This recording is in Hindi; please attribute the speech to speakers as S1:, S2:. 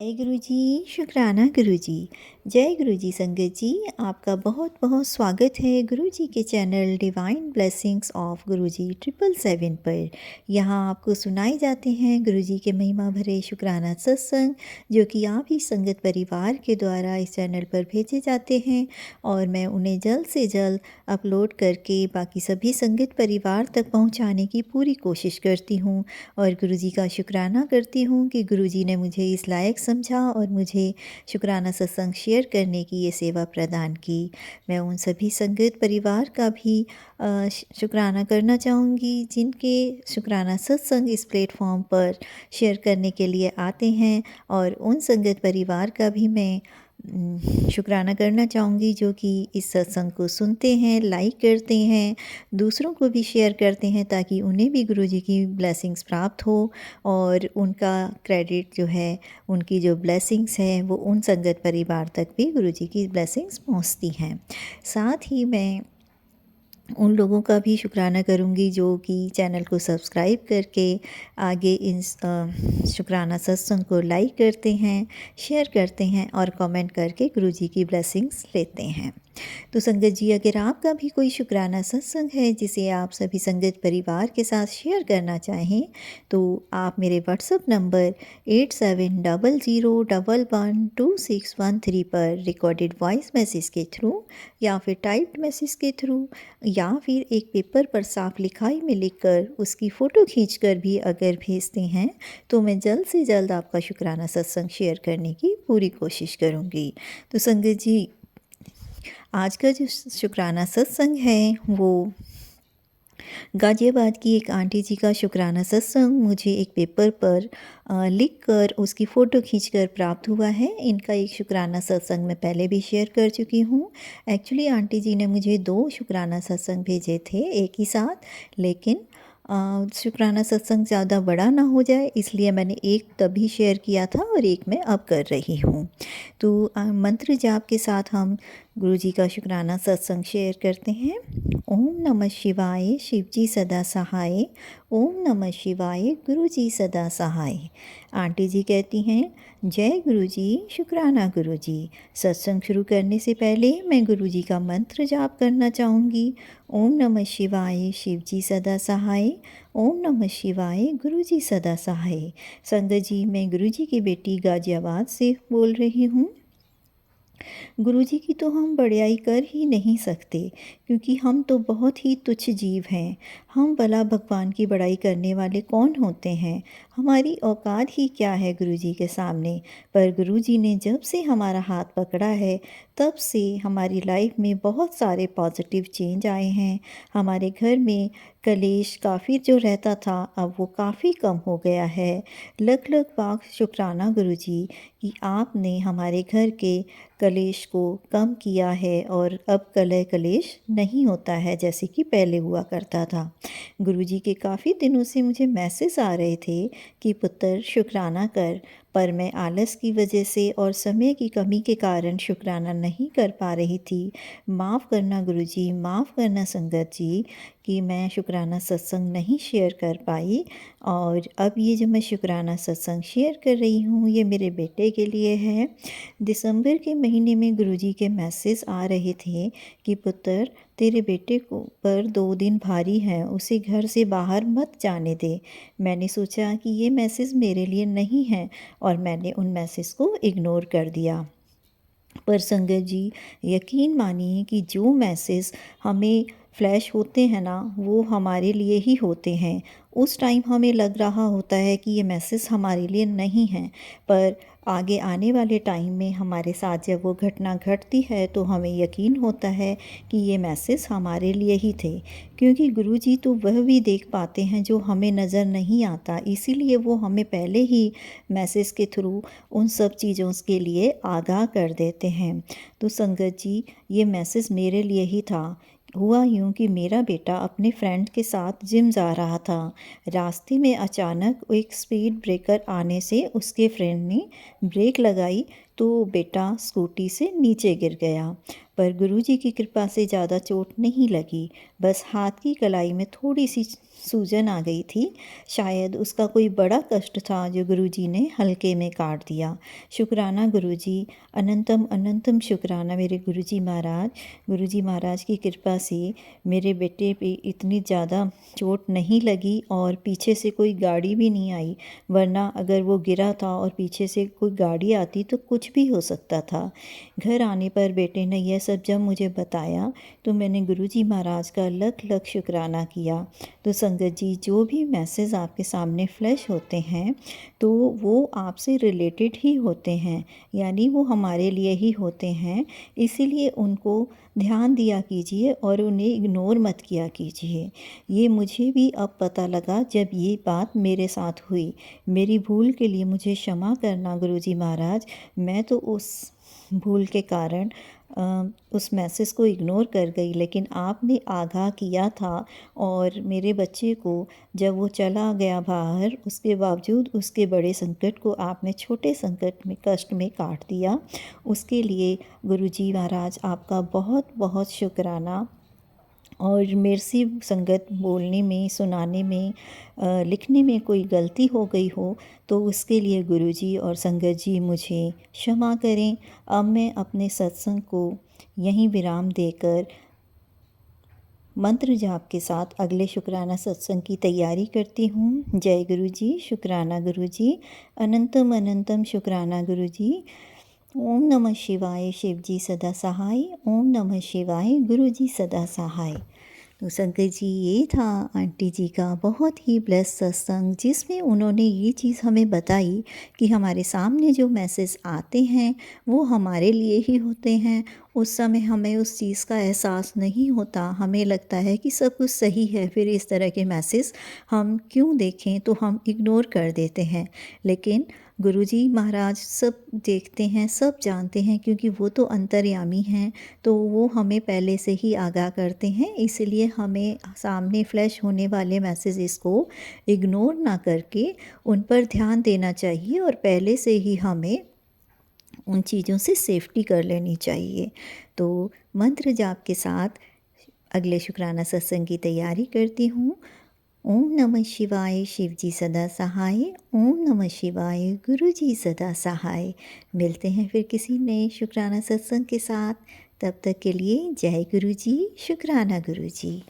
S1: जय गुरु जी, शुक्राना गुरु जी। जय गुरु जी संगत जी, आपका बहुत बहुत स्वागत है गुरु जी के चैनल डिवाइन ब्लेसिंग्स ऑफ गुरु जी 777 पर। यहाँ आपको सुनाए जाते हैं गुरु जी के महिमा भरे शुक्राना सत्संग, जो कि आप ही संगत परिवार के द्वारा इस चैनल पर भेजे जाते हैं और मैं उन्हें जल्द से जल्द अपलोड करके बाकी सभी संगत परिवार तक पहुँचाने की पूरी कोशिश करती हूँ। और गुरु जी का शुक्राना करती हूँ कि गुरु जी ने मुझे इस लायक समझा और मुझे शुक्राना सत्संग शेयर करने की ये सेवा प्रदान की। मैं उन सभी संगत परिवार का भी शुक्राना करना चाहूँगी जिनके शुक्राना सत्संग इस प्लेटफॉर्म पर शेयर करने के लिए आते हैं, और उन संगत परिवार का भी मैं शुक्राना करना चाहूँगी जो कि इस सत्संग को सुनते हैं, लाइक करते हैं, दूसरों को भी शेयर करते हैं ताकि उन्हें भी गुरु जी की ब्लेसिंग्स प्राप्त हो और उनका क्रेडिट जो है, उनकी जो ब्लेसिंग्स हैं वो उन संगत परिवार तक भी गुरु जी की ब्लेसिंग्स पहुंचती हैं। साथ ही मैं उन लोगों का भी शुक्राना करूंगी जो कि चैनल को सब्सक्राइब करके आगे इन शुक्राना सत्संग को लाइक करते हैं, शेयर करते हैं और कमेंट करके गुरु जी की ब्लेसिंग्स लेते हैं। तो संगत जी, अगर आपका भी कोई शुक्राना सत्संग है जिसे आप सभी संगत परिवार के साथ शेयर करना चाहें, तो आप मेरे व्हाट्सएप नंबर 8700112613 पर रिकॉर्डेड वॉइस मैसेज के थ्रू या फिर टाइप्ड मैसेज के थ्रू या फिर एक पेपर पर साफ लिखाई में लिखकर उसकी फ़ोटो खींचकर भी अगर भेजते हैं तो मैं जल्द से जल्द आपका शुक्राना सत्संग शेयर करने की पूरी कोशिश करूँगी। तो संगत जी, आज का जो शुक्राना सत्संग है वो गाज़ियाबाद की एक आंटी जी का शुक्राना सत्संग मुझे एक पेपर पर लिखकर उसकी फ़ोटो खींचकर प्राप्त हुआ है। इनका एक शुक्राना सत्संग मैं पहले भी शेयर कर चुकी हूँ। एक्चुअली आंटी जी ने मुझे 2 शुक्राना सत्संग भेजे थे एक ही साथ, लेकिन शुक्राना सत्संग ज़्यादा बड़ा ना हो जाए इसलिए मैंने एक तभी शेयर किया था और एक मैं अब कर रही हूँ। तो मंत्र जाप के साथ हम गुरु जी का शुक्राना सत्संग शेयर करते हैं। ओम नमः शिवाय, शिव जी सदा सहाय। ओम नमः शिवाय, गुरु जी सदा सहाय। आंटी जी कहती हैं, जय गुरु जी, शुक्राना गुरु जी। सत्संग शुरू करने से पहले मैं गुरु जी का मंत्र जाप करना चाहूँगी। ओम नमः शिवाय, शिव जी सदा सहाय। ओम नमः शिवाय, गुरु जी सदा सहाय। संगत जी, मैं गुरु जी की बेटी गाज़ियाबाद से बोल रही हूँ। गुरु जी की तो हम बड़ाई कर ही नहीं सकते क्योंकि हम तो बहुत ही तुच्छ जीव हैं। हम भला भगवान की बड़ाई करने वाले कौन होते हैं? हमारी औकात ही क्या है गुरु जी के सामने। पर गुरु जी ने जब से हमारा हाथ पकड़ा है तब से हमारी लाइफ में बहुत सारे पॉजिटिव चेंज आए हैं। हमारे घर में कलेश काफ़ी जो रहता था अब वो काफ़ी कम हो गया है। लख लख पाक शुक्राना गुरु जी कि आपने हमारे घर के कलेश को कम किया है और अब कलह कलेश नहीं होता है जैसे कि पहले हुआ करता था। गुरुजी के काफ़ी दिनों से मुझे मैसेज आ रहे थे कि पुत्र शुक्राना कर, पर मैं आलस की वजह से और समय की कमी के कारण शुक्राना नहीं कर पा रही थी। माफ़ करना गुरुजी, माफ़ करना संगत जी कि मैं शुक्राना सत्संग नहीं शेयर कर पाई। और अब ये जो मैं शुक्राना सत्संग शेयर कर रही हूँ ये मेरे बेटे के लिए है। दिसंबर के महीने में गुरुजी के मैसेज आ रहे थे कि पुत्र तेरे बेटे को पर 2 दिन भारी हैं, उसे घर से बाहर मत जाने दे। मैंने सोचा कि ये मैसेज मेरे लिए नहीं है और मैंने उन मैसेज को इग्नोर कर दिया। पर संगत जी, यकीन मानिए कि जो मैसेज हमें फ्लैश होते हैं ना वो हमारे लिए ही होते हैं। उस टाइम हमें लग रहा होता है कि ये मैसेज हमारे लिए नहीं है, पर आगे आने वाले टाइम में हमारे साथ जब वो घटना घटती है तो हमें यकीन होता है कि ये मैसेज हमारे लिए ही थे, क्योंकि गुरुजी तो वह भी देख पाते हैं जो हमें नज़र नहीं आता। इसीलिए वो हमें पहले ही मैसेज के थ्रू उन सब चीज़ों के लिए आगाह कर देते हैं। तो संगत जी, ये मैसेज मेरे लिए ही था। हुआ यूँ कि मेरा बेटा अपने फ्रेंड के साथ जिम जा रहा था। रास्ते में अचानक एक स्पीड ब्रेकर आने से उसके फ्रेंड ने ब्रेक लगाई तो बेटा स्कूटी से नीचे गिर गया। पर गुरुजी की कृपा से ज़्यादा चोट नहीं लगी, बस हाथ की कलाई में थोड़ी-सी सूजन आ गई थी। शायद उसका कोई बड़ा कष्ट था जो गुरुजी ने हल्के में काट दिया। शुक्राना गुरुजी, अनंतम अनंतम शुक्राना मेरे गुरुजी महाराज। गुरुजी महाराज की कृपा से मेरे बेटे पे इतनी ज़्यादा चोट नहीं लगी और पीछे से कोई गाड़ी भी नहीं आई, वरना अगर वो गिरा था और पीछे से कोई गाड़ी आती तो कुछ भी हो सकता था। घर आने पर बेटे ने यह सब जब मुझे बताया तो मैंने गुरुजी महाराज का लख लख शुक्राना किया। तो संगत जी, जो भी मैसेज आपके सामने फ्लैश होते हैं तो वो आपसे रिलेटेड ही होते हैं, यानी वो हमारे लिए ही होते हैं। इसीलिए उनको ध्यान दिया कीजिए और उन्हें इग्नोर मत किया कीजिए। ये मुझे भी अब पता लगा जब ये बात मेरे साथ हुई। मेरी भूल के लिए मुझे क्षमा करना गुरुजी महाराज। मैं तो उस भूल के कारण उस मैसेज को इग्नोर कर गई, लेकिन आपने आगाह किया था और मेरे बच्चे को जब वो चला गया बाहर, उसके बावजूद उसके बड़े संकट को आपने छोटे संकट में कष्ट में काट दिया। उसके लिए गुरुजी महाराज आपका बहुत बहुत शुक्राना। और मेरे से संगत बोलने में, सुनाने में, लिखने में कोई गलती हो गई हो तो उसके लिए गुरुजी और संगत जी मुझे क्षमा करें। अब मैं अपने सत्संग को यहीं विराम देकर मंत्र जाप के साथ अगले शुक्राना सत्संग की तैयारी करती हूँ। जय गुरुजी, शुक्राना गुरुजी, अनंतम अनंतम शुक्राना गुरुजी। ओम नमः शिवाय, शिवजी सदा सहाय। ओम नमः शिवाय, गुरुजी सदा सहाय। तो शंकर जी, ये था आंटी जी का बहुत ही ब्लेस सत्संग, जिसमें उन्होंने ये चीज़ हमें बताई कि हमारे सामने जो मैसेज आते हैं वो हमारे लिए ही होते हैं। उस समय हमें उस चीज़ का एहसास नहीं होता, हमें लगता है कि सब कुछ सही है, फिर इस तरह के मैसेज हम क्यों देखें, तो हम इग्नोर कर देते हैं। लेकिन गुरुजी महाराज सब देखते हैं, सब जानते हैं, क्योंकि वो तो अंतर्यामी हैं, तो वो हमें पहले से ही आगाह करते हैं। इसलिए हमें सामने फ्लैश होने वाले मैसेजेस को इग्नोर ना करके उन पर ध्यान देना चाहिए और पहले से ही हमें उन चीज़ों से सेफ्टी कर लेनी चाहिए। तो मंत्र जाप के साथ अगले शुक्राना सत्संग की तैयारी करती हूँ। ओम नमः शिवाय, शिवजी सदा सहाय। ओम नमः शिवाय, गुरुजी सदा सहाय। मिलते हैं फिर किसी नए शुक्राना सत्संग के साथ। तब तक के लिए जय गुरुजी, शुक्राना गुरुजी।